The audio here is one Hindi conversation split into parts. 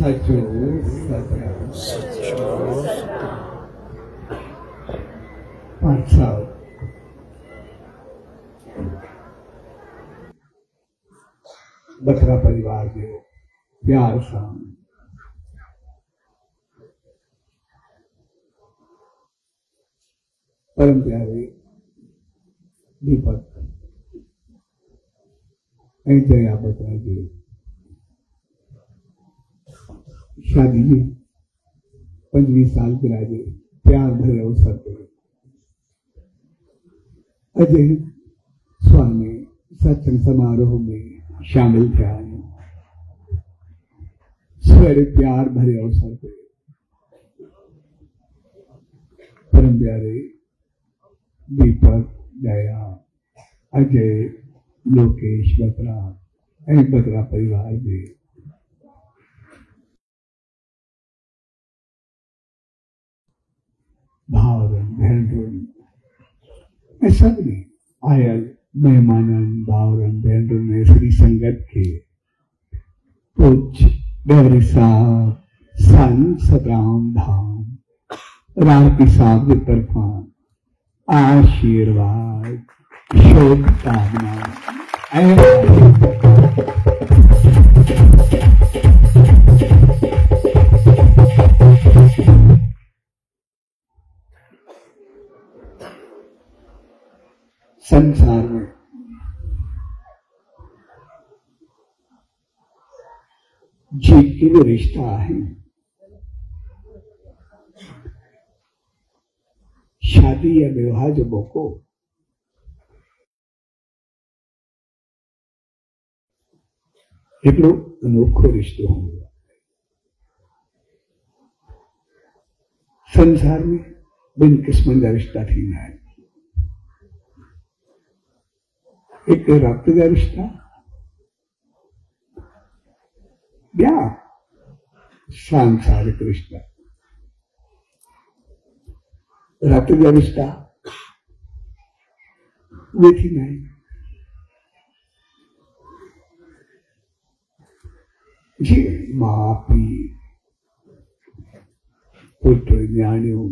सचो पाठ साहब बखरा परिवार के प्यार साहब परम प्यारे दीपक जया बत्रा जी शादी में 25 साल के राजे प्यार भरे अवसर पर अजय स्वामी सत्संग समारोह में शामिल थे। सवेरे प्यार भरे अवसर पर परम प्यारे दीपक जया अजय लोकेश बत्रा बत्रा परिवार के भावरन भेंडरन सभी आयल मेहमानन भावरन भेंडरन श्री संगत के पूज्य डहरी साहब संत सतराम धाम रामपी साहब की तरफा आशीर्वाद शुभकामना संसार में जितने भी रिश्ता है शादी या विवाह जो बोको एटलो अनोखो रिश्तो होगा। संसार में बिन किस्म का रिश्ता थी ना है। एक रक्त का रिश्ता या सांसारिक रिश्ता। रक्त का रिश्ता वे थी नहीं जी माँ पी पुत्र ज्ञानियों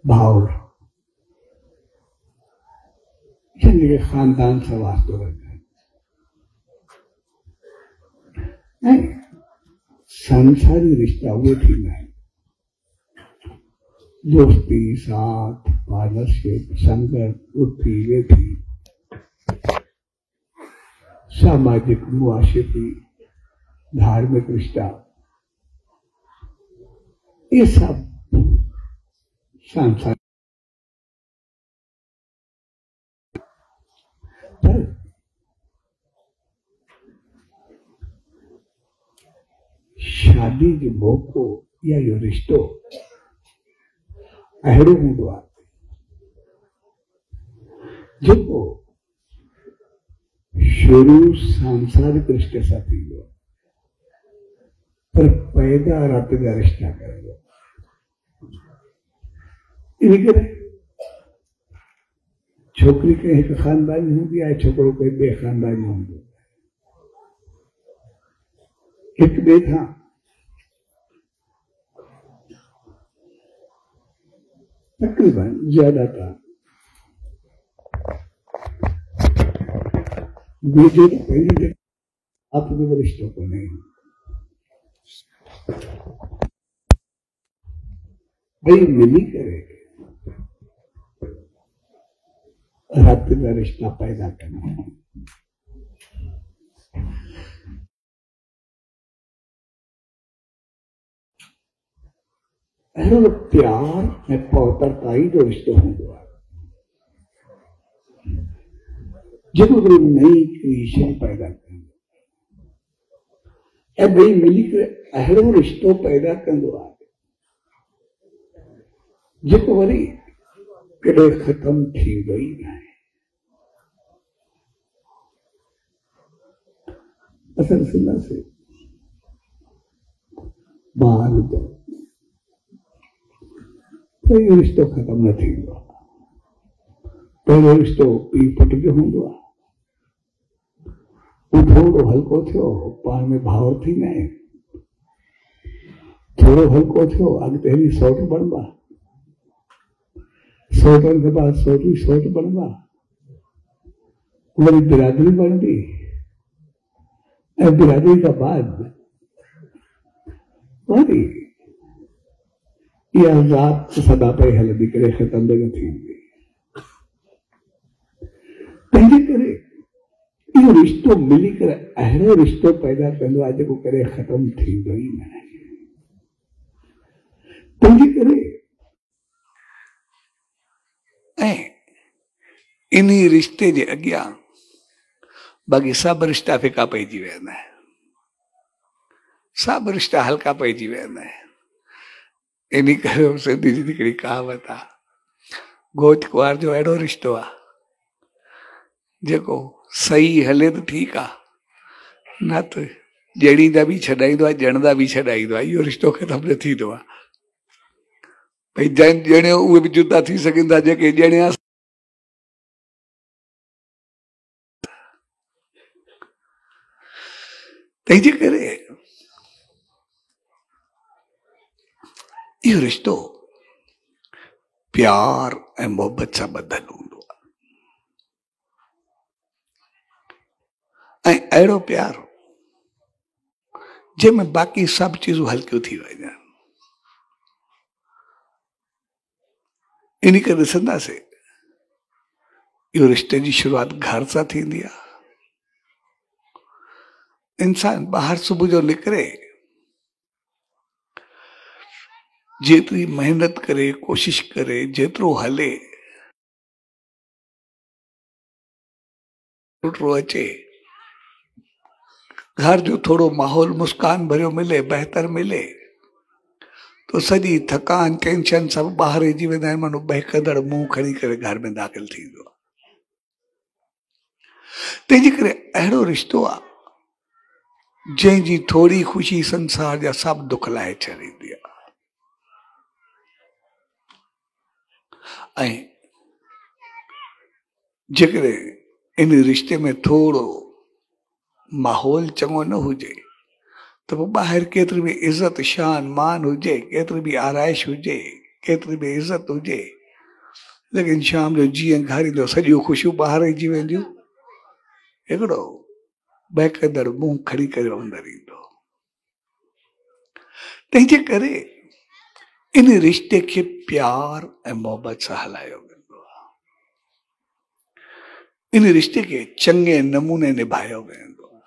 भाव जिनके खानदान से वास्तव रखा है। सांसारिक रिश्ता वो थी नहीं दोस्ती साथ पारदर्शित संगत उठी वे थी सामाजिक मुआशरती धार्मिक रिश्ता ये सब सांसारिक शादी के मौको या यो रिश्तो अहड़ो हूंदो आहे जेको शुरू सांसारिक रिश्ते सां थींदो पर पैदा रत जा रिश्ता करिबो। इन करे छोकरी के एक खानदान हूंदी आहे छोकरो कोई ॿिए खानदान में हूंदो हिक ॿिए खां तकरीबन ज्यादातर बीजे पहली अपने रिश्तों को नहीं भाई मिली करेंगे रक्त का रिश्ता पैदा करना है। प्यार ऐं पौतरताई जो रिश्तो हूंदो आहे जेको हिकिड़ी नई क्रिएशन पैदा कंदो ऐं ॿई मिली करे अहिड़ो रिश्तो पैदा कंदो आहे जेको वरी कॾहिं ख़तम थींदो ई न आहे। असां ॾिसंदासीं ॿार पहिरियों रिश्तो ख़त्म न थींदो आहे। पहिरियों रिश्तो पीउ पुट जो हूंदो आहे वो थोड़ो हल्को थियो पाण में भाव थी न थोड़ो हल्को थियो अॻिते हली सोट बनबा सोटनि के बाद सोटी सोट बनबा वरी बिरादरी बनबी ऐं बिरादरी खां बाद वरी इहा ज़ात सदा पई हलंदी करे ख़तम बि न थींदी तंहिंजे करे इहो रिश्तो मिली करे अहिड़ो रिश्तो पैदा कंदो आहे जेको करे ख़तम थींदो ई न आहे तंहिंजे करे ऐं इन रिश्ते जे अॻियां बाक़ी सभु रिश्ता फिका पइजी वेंदा आहिनि सभु रिश्ता हल्का पइजी वेंदा आहिनि इन करे सिंधी जी हिकिड़ी कहावत आहे घोट कुंवार जो अहिड़ो रिश्तो आहे जेको सही हले त ठीकु आहे न त ॼणींदा बि छॾाईंदो आहे ॼणंदा बि छॾाईंदो आहे इहो रिश्तो ख़तमु न थींदो आहे भई जंहिं ॼणियो उहे बि जुदा थी सघनि था जेके ॼणिया तंहिंजे करे इहो रिश्तो प्यार ऐं मोहबत सां ॿधल हूंदो आहे ऐं अहिड़ो प्यार जंहिंमें बाक़ी सभु चीज़ूं हल्कियूं थी वञनि इन करे ॾिसंदासीं इहो रिश्ते जी शुरूआत घर सां थींदी आहे इंसान ॿाहिरि सुबुह जो निकिरे जेतिरी मेहनत करे कोशिश करे जेतिरो हले अचे घर जो थोड़ो माहौल मुस्कान भरियो मिले बहितर मिले तो सॼी थकान टेंशन सब ॿाहिरि अची वेंदा आहिनि मानो बहकंदड़ मुंहुं खणी करे घर में दाख़िल थींदो आहे तंहिंजे करे अहिड़ो रिश्तो आहे जंहिंजी थोड़ी ख़ुशी संसार जा सभु दुख लाहे छॾींदी आहे ऐं जेकॾहिं इन रिश्ते में थोड़ो माहौल चङो न हुजे त पोइ ॿाहिरि केतिरी बि इज़त शान मान हुजे केतिरी बि आराइश हुजे केतिरी बि इज़त हुजे लेकिन शाम जो जीअं घर ईंदो सॼियूं ख़ुशियूं ॿाहिरि अची वेंदियूं हिकिड़ो बहकंदड़ मुंहुं खणी करे अंदरि ईंदो तंहिंजे करे इन रिश्ते खे प्यार ऐं मोहबत सां हलायो वेंदो आहे इन रिश्ते खे चङे नमूने निभायो वेंदो आहे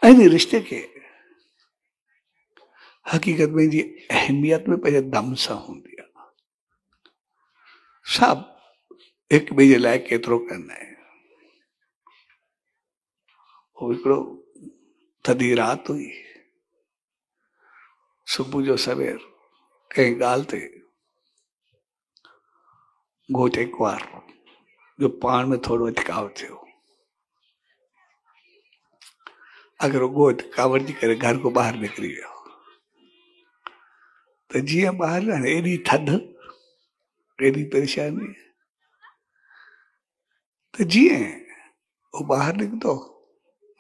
ऐं इन रिश्ते खे हक़ीक़त में जी अहमियत में पंहिंजे दम सां हूंदी आहे सभु हिक ॿिए जे लाइ केतिरो कंदा आहिनि हिकिड़ो थधी राति हुई सुबुह जो सवेर कंहिं ॻाल्हि ते घोट कुंवार जो पाण में थोड़ो अटकाव थियो अगर वो घोट कावड़जी करे घर को ॿाहिरि निकिरी वियो त जीअं ॿाहिरि हाणे एॾी थधि एॾी परेशानी त जीअं वो ॿाहिरि निकितो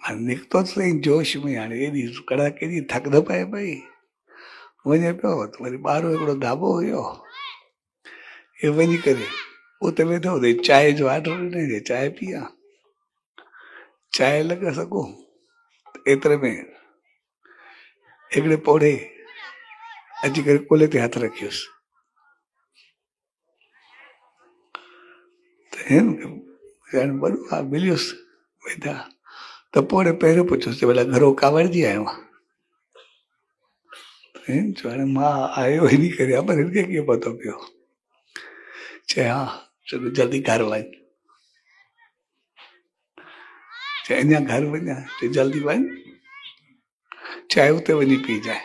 हाणे निकितो त सही जोश में हाणे एॾी कड़ाके जी थक न पए पई वञे पियो त वरी ॿाहिरो हिकिड़ो ढाबो हुयो हे वञी करे उते वेठो हुते चांहि जो ऑर्डर ॾिनई चांहि पीआं चांहि लॻा सघो एतिरे में हिकिड़े पोड़े अची करे कुल्हे ते हथ रखियुसि त हिन वॾो मिलियुसि वेठा त पोड़े पहिरियों पुछियोसि भला घरो कावड़जी आयो आहे हाणे मां आयो हिन करे पर हिनखे कीअं पतो पियो चए हा चलो जल्दी घर वञ चए अञा घर वञा चए जल्दी वञ चाहे उते वञी पी जाए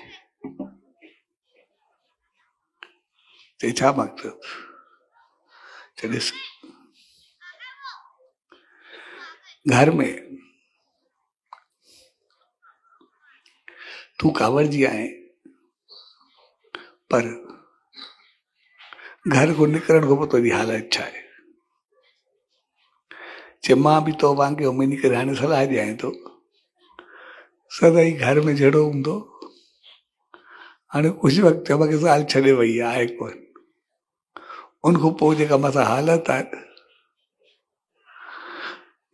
चए छा मक़सद चए ॾिस घर में तू कावड़जी आए पर घर को निकरण को तुझी हालत छा है चे मां भी तो वांगे वञी करे हाणे सलाह ॾियां थो सदाई घर में जहिड़ो हूंदो हाणे कुझु वक़्तु चयो की साल छॾे वई आहे कोन उनखां पोइ जेका मथां हालत आहे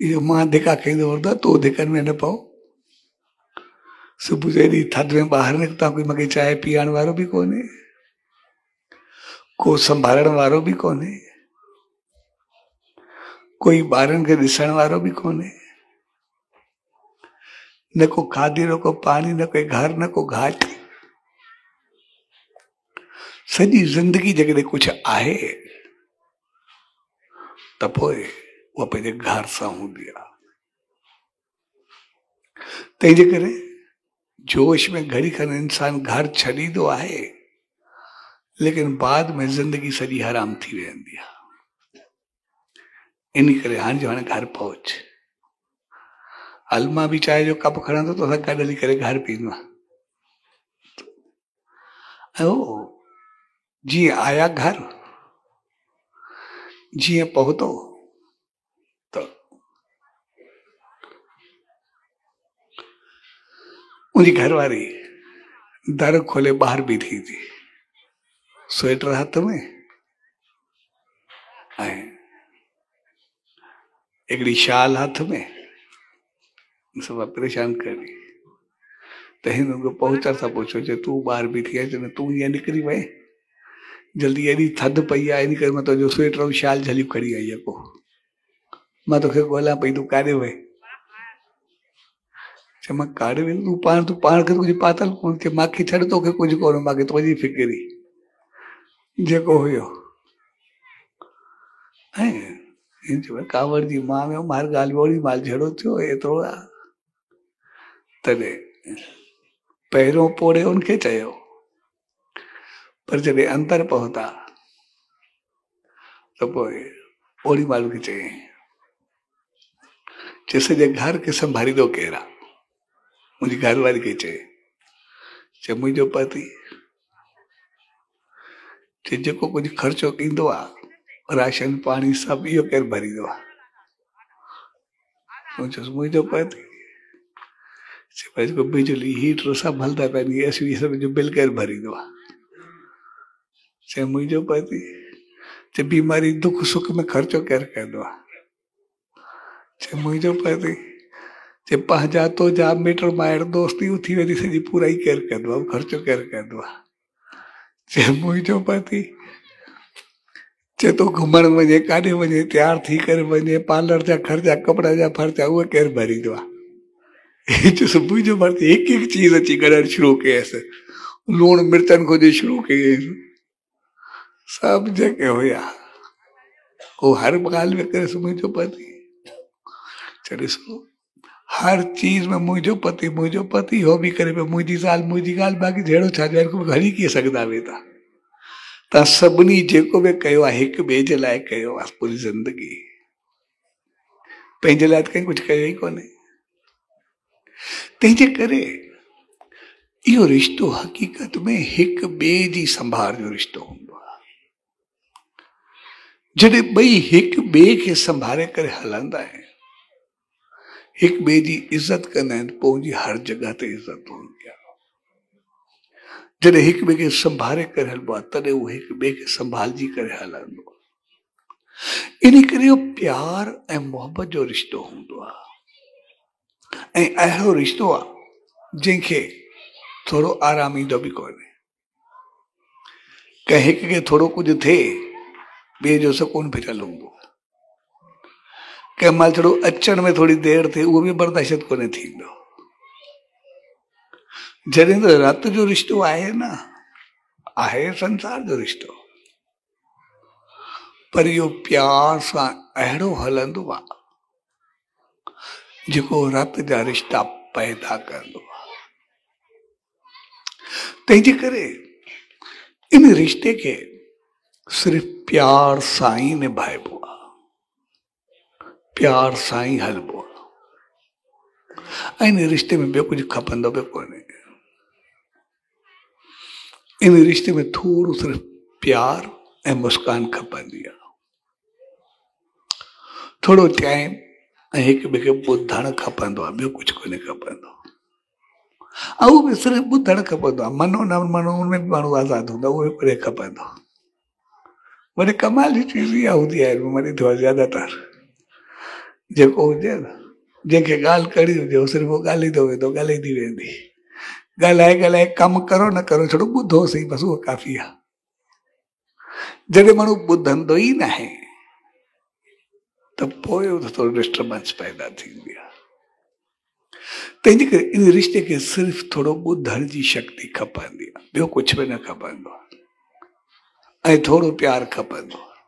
इहो मां धिका खाईंदो वरंदो तूं धिकनि में न पओ सुबुह जो एॾी थधि में ॿाहिरि निकिता कोई मूंखे चांहि पीआरण वारो बि कोन्हे को संभालण वारो बि कोन्हे कोई ॿारनि खे ॾिसण वारो बि कोन्हे न को खाधे न को पानी न कोई घर न को घाट सॼी ज़िंदगी जेकॾहिं कुझु आहे त पोइ उहा पंहिंजे घर सां हूंदी आहे तंहिंजे करे जोश में घड़ी खनि इंसान घर छॾींदो आहे लेकिन बाद में ज़िंदगी सॼी हराम थी वेंदी आहे इन करे हाणे जो हाणे घर पहुच हल मां बि चांहि जो कप खणंदो तोसां गॾु हली करे घर पींदो ऐं जीअं आया घर जीअं पहुतो त मुंहिंजी घरवारी दर खोले ॿाहिरि बीठी थी स्वेटर हथ में ऐं हिकिड़ी शाल हथ में सभु परेशान करी त हिन पहुचण सां पुछो जे तूं ॿाहिरि बीठी आहे चवंदे तूं हीअं निकिरी वए जल्दी एॾी थधि पई आहे इन करे मां तुंहिंजो स्वेटर ऐं शाल झलियूं खणी आई आहे पोइ मां तोखे ॻोल्हां पई तूं काॾे वए चयो मां काॾे वेंदुमि तूं पाण खे कुझु पातल कोन चयो मूंखे छॾ तोखे कुझु कोन मूंखे तुंहिंजी फिकिरी जेको हुयो ऐं कावड़ जी मां में मार ॻाल्हि ओड़ी माल जहिड़ो थियो एतिरो आहे तॾहिं पहिरियों पोड़े उनखे चयो पर जॾहिं अंदरि पहुता त पोइ ओड़ी माल खे चई सॼे घर खे संभालींदो केरु आहे मुंहिंजी घरवारी खे चए मुंहिंजो पति जेको कुझु ख़र्चो कींदो आहे राशन पाणी सभु इहो केरु भरींदो आहे मुंहिंजो पति बिजली हीटर सभु हलंदा पिया एसी सभ जो बिल केरु भरींदो आहे चए मुंहिंजो पति चए बीमारी दुख सुख में ख़र्चो केरु कंदो आहे चए मुंहिंजो पति चए पंहिंजा तुंहिंजा मिट माइट दोस्ती थी वेंदी सॼी पूराई केरु कंदो आहे ख़र्चो केरु कंदो आहे चए मुंहिंजो पति चए तो घुमण वञे काॾे वञे तयारु थी करे वञे पार्लर जा ख़र्चा कपिड़ा जा ख़र्चा उहे केरु भरींदो आहे सुबुह जो मर्द हिकु हिकु चीज़ अची ॻणणु शुरू कयसि लूणु मिर्चनि खोजे शुरू कयसि सभु जेके हुया उहो हर ॻाल्हि में करेसि मुंहिंजो पति चए ॾिसो हर चीज़ में मुंहिंजो पति हो बि करे पियो मुंहिंजी ॻाल्हि बाक़ी जहिड़ो छा चयो हली कीअं सघंदा वेंदा तव्हां सभिनी जेको बि कयो आहे हिक ॿिए जे लाइ कयो आहे पूरी ज़िंदगी पंहिंजे लाइ त कंहिं कुझु कयो ई कोन्हे तंहिंजे करे इहो रिश्तो हक़ीक़त में हिक ॿिए जी संभाल जो रिश्तो हूंदो आहे जॾहिं ॿई हिक ॿिए खे संभाले करे हलंदा आहिनि हिक ॿिए जी इज़त कंदा आहिनि पोइ उनजी हर जॻह ते इज़त हूंदी आहे जॾहिं हिक ॿिए खे संभाले करे हलबो आहे तॾहिं उहो हिक ॿिए खे संभालजी करे हलंदो इन करे इहो प्यार ऐं मोहबत जो रिश्तो हूंदो आहे ऐं अहिड़ो रिश्तो आहे जंहिंखे थोरो आराम ईंदो बि कोन्हे कंहिं हिक खे थोरो कुझु थिए ॿिए जो सुकून फिरियल हूंदो कंहिं महिल थोरो अचण में थोरी देरि थिए उहो बि बर्दाश्त कोन्हे थींदो जॾहिं त रत जो रिश्तो आहे न आहे संसार जो रिश्तो पर इहो प्यार सां अहिड़ो हलंदो आहे जेको रत जा रिश्ता पैदा कंदो आहे तंहिंजे करे इन रिश्ते खे सिर्फ़ प्यार सां ई निभाइबो आहे प्यार सां ई हलबो आहे ऐं इन रिश्ते में ॿियो कुझु खपंदो बि कोन्हे इन रिश्ते में थोरो सिर्फ़ प्यार ऐं मुस्कान खपंदी आहे थोरो टाइम ऐं हिक ॿिए खे ॿुधणु खपंदो आहे, ॿियो कुझु कोन्हे खपंदो। ऐं उहो बि सिर्फ़ु ॿुधणु खपंदो आहे, मनो न मनो उनमें बि माण्हू आज़ादु हूंदो, उहे परे खपंदो। वरी कमाल जी चीज़ इहा हूंदी आहे मरी थियो आहे ज्यादातर जेको हुजे न, जंहिंखे ॻाल्हि करणी हुजे उहो सिर्फ़ु ॻाल्हाईंदो वेंदो, ॻाल्हाईंदी वेंदी, ॻाल्हाए ॻाल्हाए कमु करो न करो, छड़ो ॿुधो सही, बसि उहो काफ़ी आहे। जॾहिं माण्हू ॿुधंदो ई न आहे त पोइ थोरो डिस्टर्बेंस पैदा थींदी आहे। तंहिंजे करे इन रिश्ते खे सिर्फ़ु थोरो ॿुधण जी शक्ति खपंदी आहे, ॿियो कुझु बि न खपंदो आहे, ऐं थोरो प्यारु खपंदो आहे।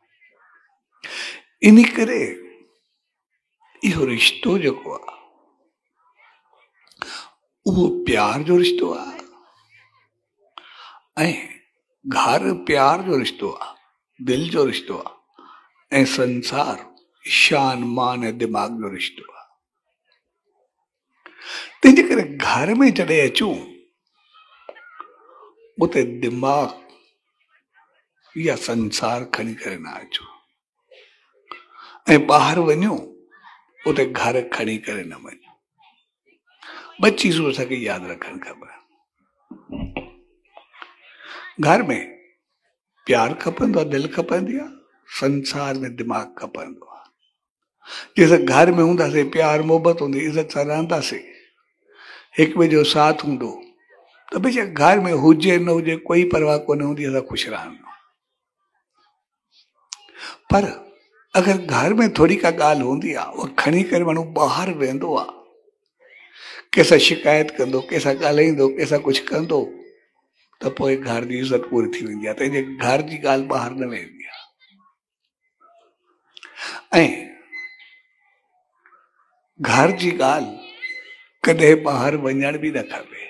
इन करे इहो रिश्तो जेको आहे उहो प्यार जो रिश्तो आहे, ऐं घर प्यार जो रिश्तो आहे, दिलि जो रिश्तो आहे, ऐं संसार शान मान ऐं दिमाग़ जो रिश्तो आहे। तंहिंजे करे घर में जॾहिं अचूं उते दिमाग़ या संसार खणी करे न अचूं, ऐं ॿाहिरि वञूं उते घर खणी करे न वञूं। ॿ चीज़ूं असांखे यादि रखणु खपनि। घर में प्यार खपंदो आहे, दिलि खपंदी आहे, संसार में दिमाग़ खपंदो आहे। जंहिंसां घर में हूंदासीं, प्यार मोहबत हूंदी, इज़त सां रहंदासीं, हिक ॿिए जो साथ हूंदो, त बेशक घर में हुजे न हुजे कोई परवाह कोन हूंदी, असां ख़ुशि रहंदा। पर अगरि घर में थोरी का ॻाल्हि हूंदी आहे, उहा खणी करे माण्हू ॿाहिरि वेंदो आहे, कंहिंसां शिकायत कंदो, कंहिंसां ॻाल्हाईंदो, कंहिंसां कुझु कंदो, त पोइ घर जी इज़त पूरी थी वेंदी आहे। तंहिंजे घर जी ॻाल्हि ॿाहिरि न वेंदी आहे। ऐं घर जी ॻाल्हि कॾहिं ॿाहिरि वञण बि न खपे,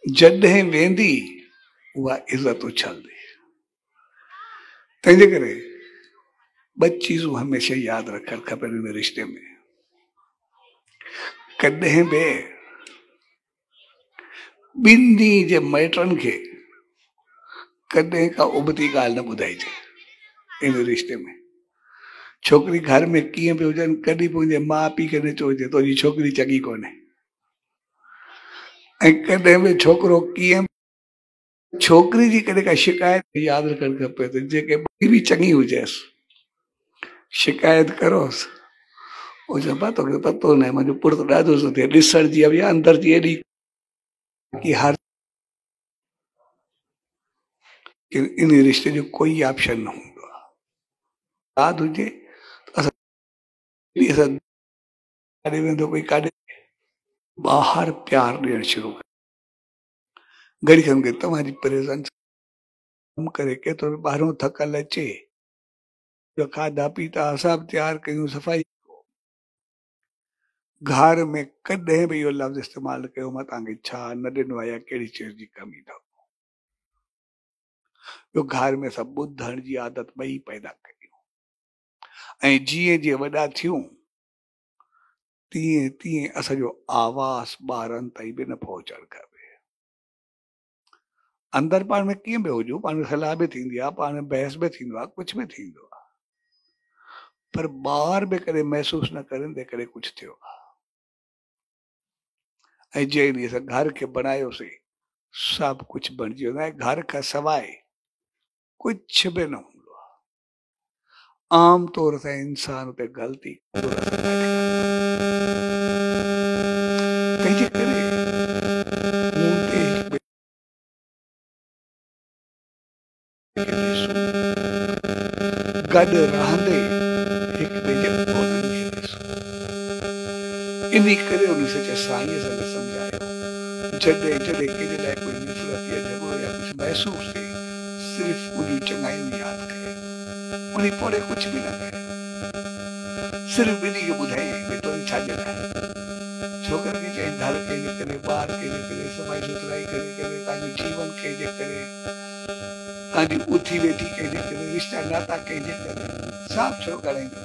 जॾहिं वेंदी उहा इज़त उछलदी। तंहिंजे करे ॿ चीज़ूं हमेशह यादि रखणु खपनि इन रिश्ते में। कॾहिं बि ॿिन्ही जे माइटनि खे कॾहिं का उबती ॻाल्हि न ॿुधाइजे इन रिश्ते में। छोकिरी घर में कीअं बि हुजनि, कॾहिं बि मुंहिंजे माउ पीउ खे न चइजे तुंहिंजी छोकिरी चङी कोन्हे, ऐं कॾहिं बि छोकिरो कीअं छोकिरी जी कॾहिं का शिकायत यादि रखणु खपे त जेके बि चङी हुजेसि, शिकायत करोसि, उहो चइबो तोखे पतो न आहे मुंहिंजो पुटु ॾाढो सुठो आहे, ॾिसण जी अब अंदर जी एॾी कि हर इन रिश्ते जो कोई ऑप्शन न हूंदो आहे। यादि हुजे काॾे वेंदो कोई काॾे, ॿाहिरि प्यार ॾियणु शुरू कर। घड़ी खनि तव्हांजी प्रेज़ेंस कमु करे, केतिरो बि ॿाहिरों थकल अचे, खाधा पीता सभु तयारु कयूं, सफ़ाई, घर में कॾहिं बि इहो लफ़्ज़ इस्तेमालु कयो मां तव्हांखे छा न ॾिनो आहे या कहिड़ी चीज़ जी कमी अथव। ॿियो घर में सभु ॿुधण जी आदत ॿई पैदा कयूं, ऐं जीअं जीअं वॾा थियूं तीअं तीअं असांजो आवाज़ ॿारनि ताईं बि न पहुचणु खपे। अंदरि पाण में कीअं बि हुजूं, पाण में सलाह बि थींदी आहे, पाण में बहस बि थींदो आहे, कुझु बि थींदो आहे, पर ॿार बि कॾहिं महसूसु न करनि तंहिं करे कुझु थियो आहे। ऐं जंहिं ॾींहुं असां घर खे बनायोसीं सभु कुझु बणिजी वेंदो आहे। घर खां सवाइ कुझु बि न हूंदो आहे। आम तौर ते इंसान उते ग़लती तंहिंजे करे गॾु रहंदे हिकु ॿिए जे इन करे उन सचे साईं सां सम्झायो, जॾहिं जॾहिं कंहिंजे लाइ कोई नफ़रत या झगड़ो या कुझु महसूसु थिए, सिर्फ़ु उन चङाइयूं यादि करे, उन पोड़े कुझु बि न करे, सिर्फ़ु ॿिन्ही खे ॿुधाए भई तुंहिंजी छा जॻह आहे। छोकिरे खे चई घर कंहिंजे करे, ॿार कंहिंजे करे, सफ़ाई सुथराई कंहिंजे करे, तव्हांजो जीवन कंहिंजे करे, तव्हांजी उथी वेठी कंहिंजे करे, रिश्ता नाता कंहिंजे करे, साफ़ छो ॻाल्हाईंदो।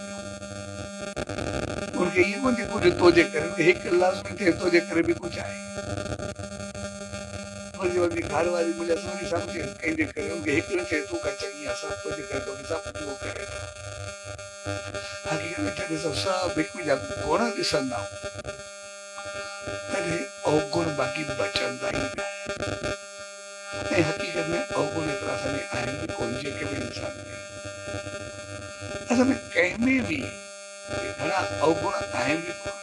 उनखे इहो कोन थिए कुझु तोजे करे, हिकु लफ़्ज़ में थिए तोजे करे बि कुझु आहे। मुंहिंजी घर वारी मुंहिंजा सोनी सम्झे कंहिंजे करे, उनखे हिकु न थिए तूं का चङी आहे, सभु तोजे करे, तोखे सभु कुझु करे। हक़ीक़त में ॾिसो सभु हिकु जा गुण ॾिसंदा तॾहिं अवगुण बाक़ी बचंदा ई न। ऐं हक़ीक़त में अवगुण एतिरा असांजे आहिनि बि कोन जेके बि इंसान में असां में कंहिंमें बि घणा अवगुण आहिनि बि कोन।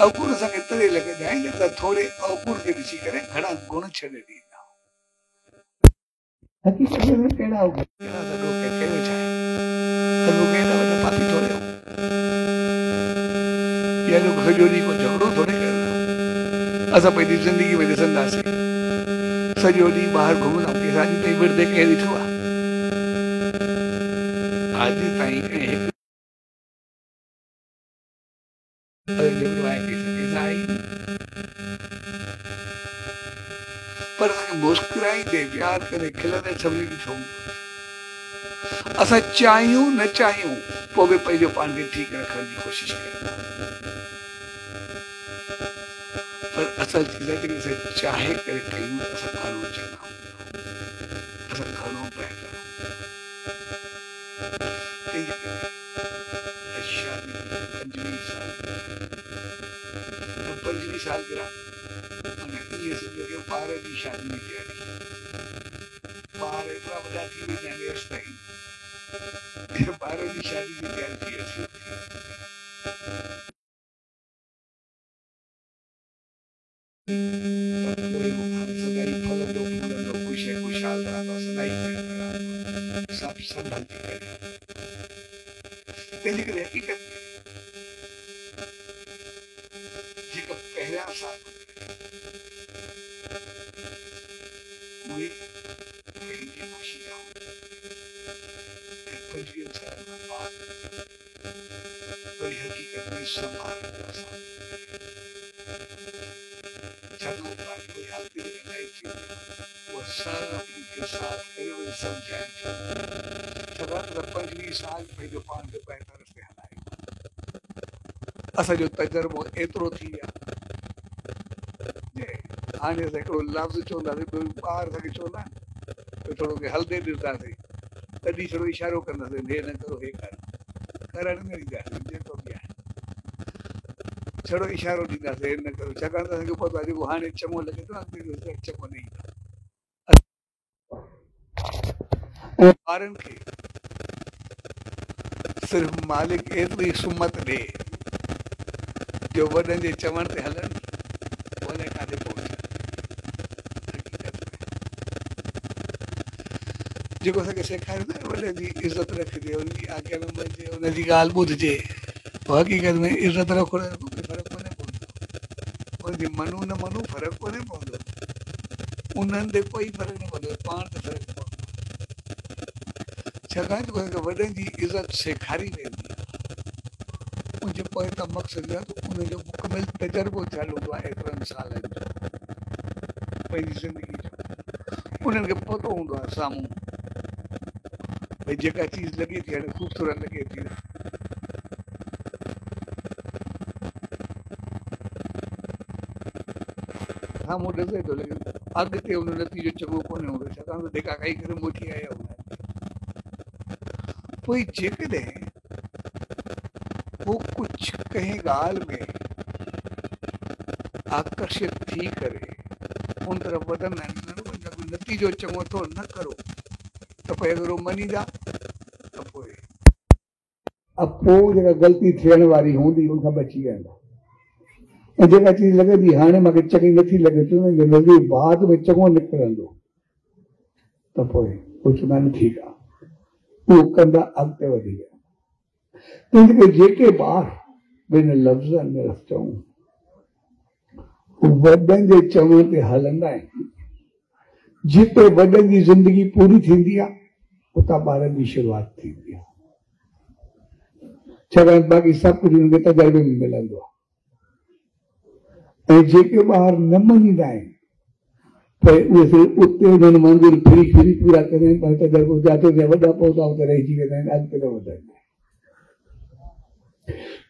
अवगुण असांखे तॾहिं लॻंदा आहिनि त थोरे अवगुण खे ॾिसी करे घणा गुण छॾे ॾींदा। हक़ीक़त में कहिड़ा अवगुण कहिड़ा सॼो कयो छा आहे सॼो कहिड़ा वॾा पापी थोरे या जो सॼो ॾींहुं को झगड़ो थोरे कयो। असां पंहिंजी ज़िंदगी में ॾिसंदासीं सॼो ॾींहुं ॿाहिरि घुमंदा आहियूं अॼु ताईं विरदे कंहिं ॾिठो आहे अॼु ताईं कंहिं पर असांखे मुस्कुराईंदे प्यार करे खिलंदे सभिनी ॾिठो। असां चाहियूं न चाहियूं पोइ बि पंहिंजो पाण खे ठीकु रखण जी कोशिशि कयूं। पर असल चीज़ आहे जेके असां चाहे करे कयूं असां घणो चङा असां घणो बहितर। तंहिंजे करे शादी 25 साल गिरा इहे सम्झो कि ॿार जी शादी जी तयारी ॿार एतिरा वॾा थी वेंदा आहिनि हेसि ताईं ॿार जी शादी जी तयारी थी अचे। तंहिंजे करे हक़ीक़त में जेका पहिरियां साल उहे पंहिंजी ख़ुशी खां 25 साल खां बाद वरी हक़ीक़त में संभालंदा असां छाकाणि बाक़ी कोई हालति में लड़ाई थी उहा सभिनी खे साथ करे वरी सम्झाइण छाकाणि त 25 साल पंहिंजो पाण खे बहितर रस्ते हलायो। असांजो तजुर्बो एतिरो थी वियो हाणे असां हिकिड़ो लफ़्ज़ चवंदासीं ॿार असांखे चवंदा आहिनि थोरो हलंदे ॾिसंदासीं तॾहिं थोरो इशारो कंदासीं हे न करो हे करण न ॾींदासीं जेको बि आहे छड़ो इशारो ॾींदासीं हे न करो छाकाणि त असांखे पतो आहे जेको हाणे चङो लॻे थो अॻिते चङो न ईंदो। ॿारनि खे सिर्फ़ु मालिक एतिरी सुमत ॾे जो वॾनि जे चवण ते हलनि वॾे काथे पहुचनि। जेको असांखे सेखारींदा आहिनि वॾनि जी इज़त रखिजे हुनजी आज्ञा में मञिजे हुनजी ॻाल्हि ॿुधिजे हक़ीक़त में इज़त रखो फ़र्क़ु कोन्हे पवंदो हुनजी मनो न मनो फ़र्क़ु कोन्हे पवंदो उन्हनि ते कोई फ़र्क़ु न पवंदो पाण ते फ़र्क़ु पवंदो छाकाणि त वॾनि जी इज़त सेखारी वेंदी आहे उनजे पोइ त मक़सदु आहे त उनजो मुकमिल तजुर्बो थियलु हूंदो आहे एतिरनि सालनि जो पंहिंजी ज़िंदगी जो उन्हनि खे पतो हूंदो आहे साम्हूं भई जेका चीज़ लॻे थी हाणे ख़ूबसूरत लॻे थी साम्हूं ॾिसे थो लेकिन अॻिते हुन नतीजो चङो कोन्हे हूंदो छाकाणि त धिका खाई करे मोटी आया हूंदा आहिनि। पोइ जेकॾहिं वो कुछ कंहिं ॻाल्हि में आकर्षित थी करे उन तरफ़ वधंदा आहिनि नतीजो चङो थो न करो त पोइ अगरि मञीदा त पोइ जेका ग़लती थियण वारी हूंदी उन खां बची वेंदा ऐं जेका चीज़ लॻंदी हाणे मूंखे चङी नथी लॻे थी नज़र बाद में चङो निकिरंदो त पोइ चवंदा आहिनि ठीकु आहे उहो कंदा अॻिते वधी विया। तंहिंजे करे जेके ॿार ॿिन लफ़्ज़नि में चऊं वॾनि जे चवण ते हलंदा आहिनि जिते वॾनि जी ज़िंदगी पूरी थींदी आहे उतां ॿारनि जी शुरूआति थींदी आहे छाकाणि बाक़ी सभु कुझु हुनखे तजुर्बे में मिलंदो आहे ऐं जेके ॿार न मञींदा आहिनि पर उहे सिर्फ़ु उते उन्हनि मंज़ूर फिरी फिरी पूरा कंदा आहिनि पर तजुर्बो जिते वॾा पौधा उते रहिजी वेंदा आहिनि अॻिते न वधंदा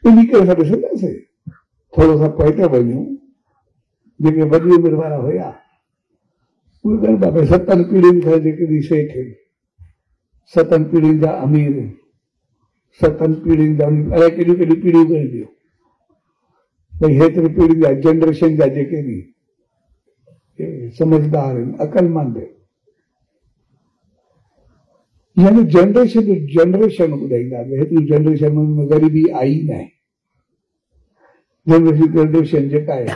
इन करे असां ॾिसंदासीं थोरो सां पोइ था वञूं जेके वॾी उमिरि वारा हुया उहे बाबा 7 पीढ़ियुनि खां जेके सेठ 7 पीढ़ियुनि जा अमीर 7 पीढ़ियुनि जा अलाए केॾियूं केॾियूं पीढ़ियूं करे ॾियो भई हेतिरी पीढ़ियुनि जा जनरेशन जा जेके बि समझदार आहिनि अक़लमंद यानी जनरेशन टू जनरेशन ॿुधाईंदा हेतिरी जनरेशन में ग़रीबी आई न आहे जनरेशन जेका आहे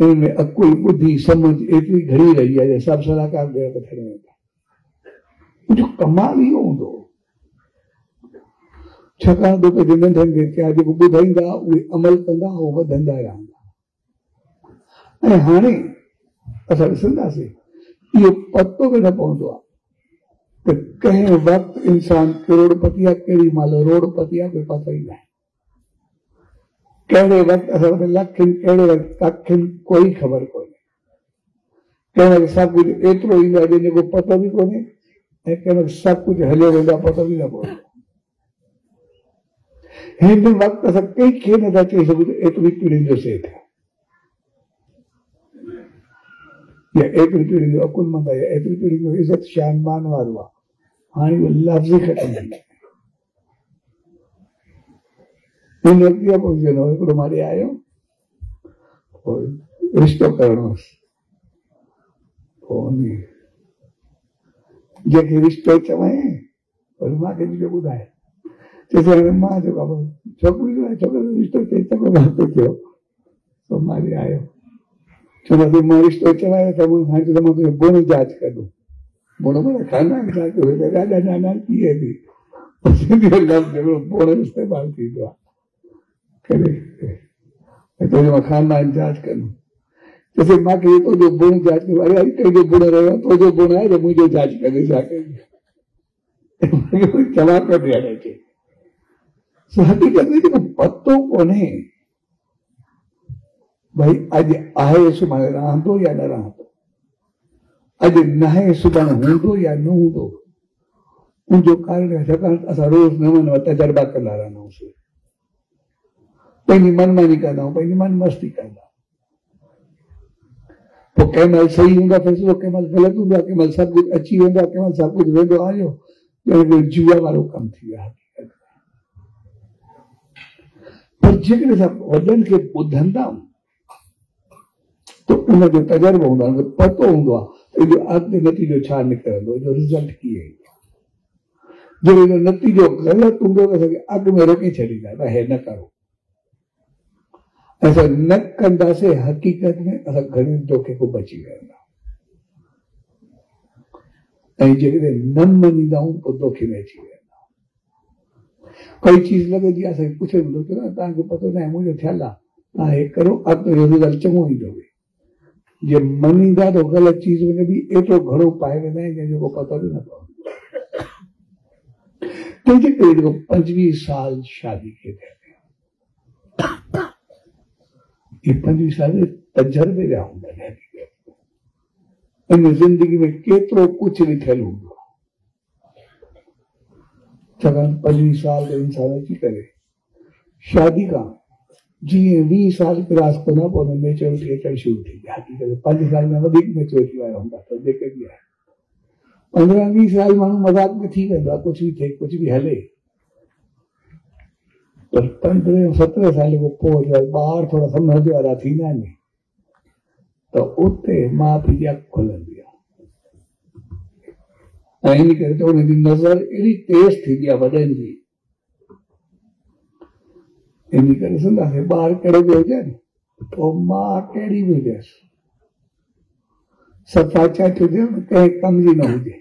इनमें अकुल बुद्धि समझ एतिरी घणी रही आहे सभु सलाहकार थियण वेंदा मुंहिंजो कमाल इहो हूंदो छाकाणि तो कि नंढनि खे क्या जेको ॿुधाईंदा उहे अमल कंदा ऐं वधंदा रहंदा ऐं हाणे असां ॾिसंदासीं इहो पतो बि न पवंदो आहे त कंहिं वक़्तु इंसान करोड़पति आहे केॾी महिल रोड़पति आहे कोई पतो ई न आहे कहिड़े वक़्तु असां वटि लखनि कहिड़े वक़्तु कखियुनि कोई ख़बर कोन्हे कंहिं वक़्तु सभु कुझु एतिरो ईंदो आहे जंहिंजो पतो बि कोन्हे ऐं कंहिं वक़्तु सभु कुझु हलियो वेंदो आहे पतो बि न पवंदो हिन वक़्तु असां कंहिंखे नथा चई सघूं त एतिरी पीढ़ियुनि जो सेठ आहे या एतिरी पीढ़ियुनि जो अकुलमंद आहे या एतिरी पीढ़ियुनि जो इज़त शान मान वारो आहे हाणे उहो लफ़्ज़ ई ख़तमु थी हिन वक़्तु इहा पोज़ीशन हो हिकिड़ो मां ॾे आयो रिश्तो करणो हुअसि पोइ जंहिंखे रिश्तो चवां वरी मूंखे जेको ॿुधाए चइसि हाणे मां चयो बाबा छोकिरी छोकिरो रिश्तो चई सघो वास्तो थियो पोइ मां ॾे आयो चवंदासीं मां रिश्तो चवायो त हाणे चयो मां तुंहिंजो गुण जांच कंदुमि गुण माना खानदान जांच ॾाढा नाना कीअं बि गुण इस्तेमालु थींदो आहे तुंहिंजो मां खानदान जांच कंदुमि चइसि मूंखे तुंहिंजो गुण जांच कयो अरे तुंहिंजो गुण रहियो तुंहिंजो गुण आहे त मुंहिंजो जांच कंदे छा कजे चवां पियो ॾियणु अचे हक़ीक़त में जेको पतो कोन्हे भई अॼु आहे सुभाणे रहंदो या न रहंदो अॼु न आहे सुभाणे हूंदो या न हूंदो उनजो कारण छाकाणि असां रोज़ नवां नवां तजुर्बा कंदा रहंदा आहियूं पंहिंजी मनमानी कंदा आहियूं पंहिंजी मन मस्ती कंदा पोइ कंहिं महिल सही हूंदो आहे फ़ैसिलो कंहिं महिल ग़लति हूंदो आहे कंहिं महिल सभु कुझु अची वेंदो आहे कंहिं महिल सभु कुझु वेंदो आयो जुआ वारो कमु थी वियो आहे पर जेकॾहिं असां वॾनि खे ॿुधंदा त उनजो तजुर्बो हूंदो आहे पतो हूंदो आहे त इनजो अॻिते नतीजो छा निकिरंदो इनजो रिज़ल्ट कीअं ईंदो जॾहिं इनजो नतीजो ग़लति हूंदो त असांखे अॻु में रोके छॾींदा त हे न करो असां न कंदासीं हक़ीक़त में असां घणे धोखे खां बची वेंदा ऐं जेकॾहिं न मञींदा आहियूं पोइ धोखे में अची वेंदा कोई चीज़ लॻंदी आहे असांखे पुछे तव्हांखे पतो न आहे मुंहिंजो थियल आहे तव्हां हे करो अॻिते जो रिज़ल्ट चङो ईंदो जे मञींदा त ग़लति चीज़ में बि एतिरो घणो पाए वेंदा आहिनि जंहिंजो को पतो बि न पवंदो तंहिंजे करे जेको 25 साल शादी खे थिया ये 25 साल तजुर्बे जा हूंदा आहिनि इन ज़िंदगी में केतिरो कुझु लिखियलु हूंदो आहे छाकाणि 25 साल जो इंसान अची करे शादी खां जीअं 20 साल क्रॉस कंदा पोइ हुन मेच्योरिटी अचणु शुरू थी वई हक़ीक़त 5 साल में वधीक मेच्योरिटी वारा हूंदा त जेके बि आहे 15-20 साल माण्हू मज़ाक में थी वेंदो आहे कुझु बि थिए कुझु बि हले पर 15-17 साल खां पोइ ॿार थोरा सम्झ वारा थींदा आहिनि त उते माउ पीउ जी अखि खुलंदी आहे ऐं इन करे त हुनजी नज़र एॾी तेज़ थींदी आहे वॾनि जी इन करे ॾिसंदासीं ॿार कहिड़ो बि हुजनि पोइ माउ कहिड़ी बि हुजेसि सफ़ा चाच हुजे कंहिं कम जी न हुजे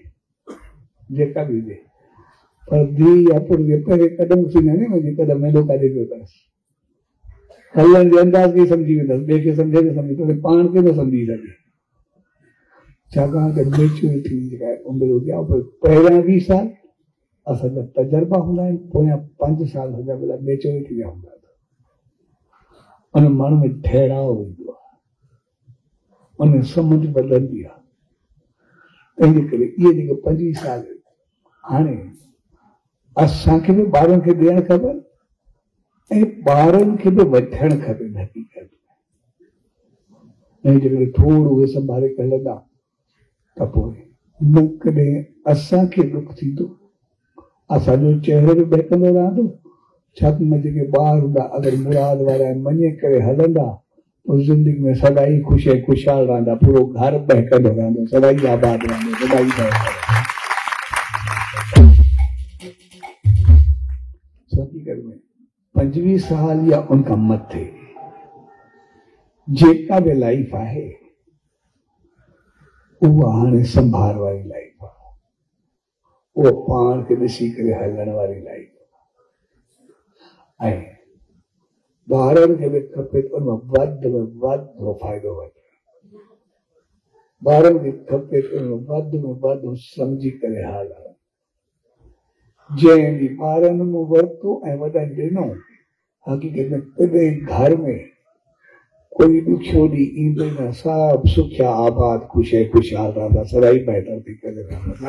जेका बि हुजे पर धीउ या पुट जे पहिरें कदम सुञाणे वञे कदम हेॾो काॾे पियो अथसि हलण जे अंदाज़ खे सम्झी वेंदसि ॿिए खे सम्झे न सम्झे तोखे पाण खे न सम्झी सघे छाकाणि त मेच्योरिटी जेका आहे उमिरि हुजे पहिरियां 20 साल असांजा तजुर्बा हूंदा आहिनि पोयां 5 साल हूंदा भला मेच्योरिटी जा हूंदा उन माण्हू में ठहराव हूंदो आहे उन सम्झ बदलंदी आहे तंहिंजे करे इहे जेके 25 साल हाणे असांखे बि ॿारनि खे ॾियणु खपे ऐं ॿारनि खे बि वठणु खपे हक़ीक़त ऐं जेकॾहिं थोरो उहे संभाले हलंदा त पोइ न कॾहिं असांखे दुख थींदो असांजो चेहरो बि बहकंदो रहंदो। छत में जेके ॿार हूंदा अगरि मुराद वारा मञे करे हलंदा तो जिंदगी में सदाई ख़ुशि ऐं ख़ुशहाल रहंदा। पूरो घर बहकंदो रहंदो, सदाई आबाद रहंदो, सदाई बहकंदो। हकीकत में 25 साल या उनखां मथे जेका बि लाइफ आहे उहा हाणे संभार वारी लाइफ आहे, उहा पाण खे ॾिसी करे हलण वारी लाइफ आहे। ऐं ॿारनि खे बि खपे त उन वधि में वधि फ़ाइदो वठे। ॿारनि खे खपे त उन वधि में वधि सम्झी करे हलणु। जंहिं ॾींहुं ॿारनि मूं वरितो ऐं वॾनि ॾिनो, हक़ीक़त में कॾहिं घर में कोई ॾुखियो ॾींहुं ईंदो न, सभु सुखिया आबाद ख़ुशि ऐं ख़ुशहाल रहंदा, सदाई बहितर थी करे रहंदा।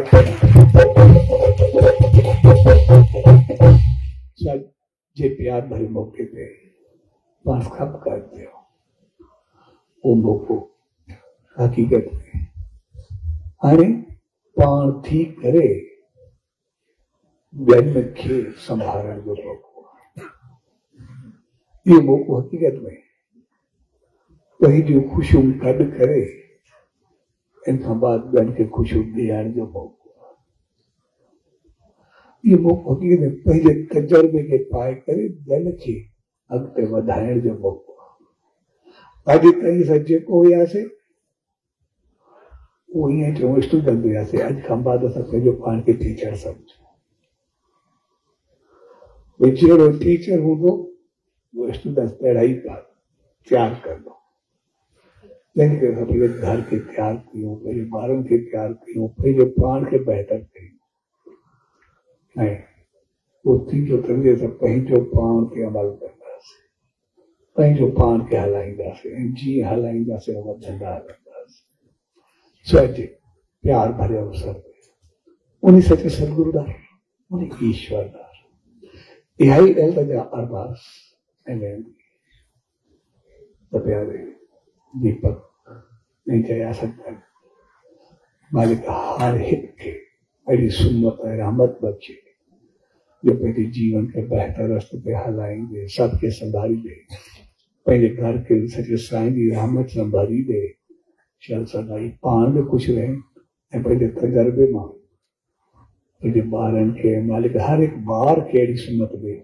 जे प्यार भरे मौके ते पाण खप करते हो, वो मौको हकीकत में हाणे पाण थी करे ॿियनि खे संभालण जो मौको आहे। इहो मौको हकीकत में पंहिंजूं ख़ुशियूं गॾु करे इन खां बाद ॿियनि खे ख़ुशियूं ॾियण जो मौको आहे। इहो मौको हकीकत में पंहिंजे तजुर्बे खे पाए करे ॿियनि खे अॻिते वधाइण जो मौको आहे। अॼु ताईं असां जेको हुयासीं उहो ईअं चऊं स्टूडेंट हुयासीं, अॼु खां बाद असां पंहिंजो पाण खे टीचर सम्झूं। जहिड़ो टीचर हूंदो वो स्टूडेंट तहिड़ा ई तैयार कंदो। तंहिं करे पंहिंजे घर खे तैयार कयूं, पंहिंजे ॿारनि खे तैयार कयूं, पंहिंजे पाण खे बहितर कयूं। ऐं उहो थींदो तंहिंजे असां पंहिंजो पाण खे अमल कंदासीं, पंहिंजो पाण खे हलाईंदासीं ऐं जीअं हलाईंदासीं वधंदा हलंदासीं। सो अॼु प्यार भरे अवसर ते उन सचे सतगुरुदार, उन ईश्वरदार इहा ई ॻाल्हि जा अरदास ऐं वेनती त प्यारे दीपक ऐं जया सत्संग मालिक हर हिकु खे अहिड़ी सुमत ऐं रहमत बख़्शे जो पंहिंजे जीवन खे बहितर रस्ते ते हलाईंदे, सबके संभाली दे, पंहिंजे घर खे सचे साईं जी रहमत सां भरी दे। चल सदाई पाण बि ख़ुशि रहे ऐं पंहिंजे तजुर्बे मां पंहिंजे ॿारनि खे मालिक हर हिकु ॿार खे अहिड़ी सुमत ॾे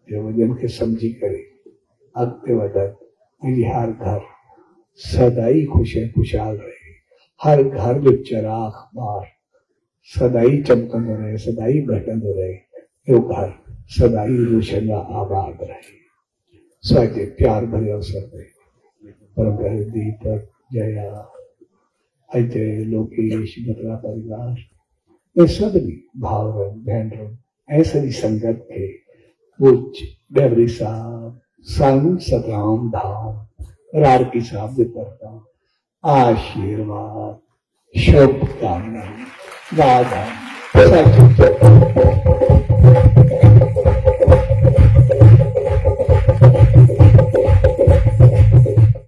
जो वॾनि खे सम्झी करे अॻिते वधनि। पंहिंजी हर घर सदाई ख़ुशि ऐं ख़ुशहाल रहे, हर घर जो चिराग ॿार सदाई चमकंदो रहे, सदाई बहकंदो रहे, इहो घर सदाई रोशन आबाद रहे। सॼे प्यार भरे अवसर ते परम प्यारे दीपक, जया, अजय, लोकेश, बत्रा परिवार ये सभिनी भाउरनि भेनरुनि ऐं सॼी संगत खे पूज्य डेवरी साहब, संत सतराम धाम, रारकी साहब जे तरफ़ां आशीर्वाद, शुभकामनाएं, वादा